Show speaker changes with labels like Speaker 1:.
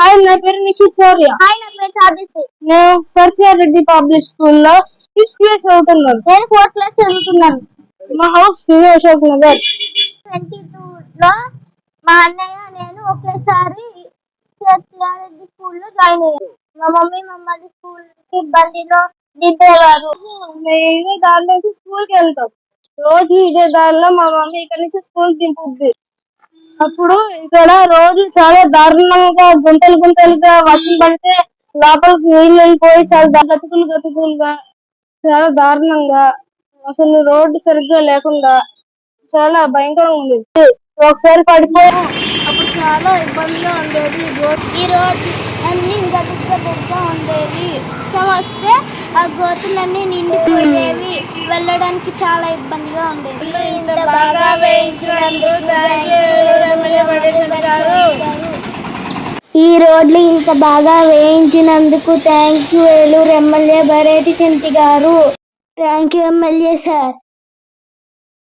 Speaker 1: Hi, నా పేరు Nikhit Sourya.
Speaker 2: Hi, నా పేరు సాదిసి.
Speaker 1: నేను సర్సిఆర్ రెడ్డి పబ్లిక్ స్కూల్లో 6th క్లాస్ చదువుతున్నాను.
Speaker 2: నేను 4th క్లాస్ చదువుతున్నాను.
Speaker 1: మా హౌస్ న్యూ అశోక్ నగర్.
Speaker 2: 22లో మా అన్నయ్య నేను ఒకేసారి సర్సిఆర్ రెడ్డి స్కూల్లో జాయిన్ అయ్యాను. మా మమ్మీ మమ్మల్ని స్కూల్ కి బండిలో దింపేవారు.
Speaker 1: మేము ఇదే దారి నుంచి స్కూల్కి వెళ్తాం. రోజు ఇదే దారిలో మా మమ్మీ ఇక్కడ నుంచి స్కూల్ దింపుద్ది. అప్పుడు ఇక్కడ రోజు చాలా దారుణంగా గుంతలుగా వర్షం పడితే లోపలికి నీళ్ళు వెళ్ళిపోయి చాలా గతుకులుగా చాలా దారుణంగా, అసలు రోడ్డు సరిగ్గా లేకుండా చాలా భయంకరంగా ఉండేది. ఒకసారి పడిపోయాం, అప్పుడు చాలా ఇబ్బందిగా ఉండేది.
Speaker 2: ఈ రోడ్డు అన్ని గతుగ్గా ఉండేవి. వస్తే ఆ గోతులన్నీ నిండిపోయేవి. వెళ్ళడానికి చాలా ఇబ్బందిగా ఉండేది. ఈ రోడ్లు ఇంత బాగా వేయించినందుకు థ్యాంక్ యూ ఏలూరు ఎమ్మెల్యే బరేటి చంటి గారు. Thank you MLA sir.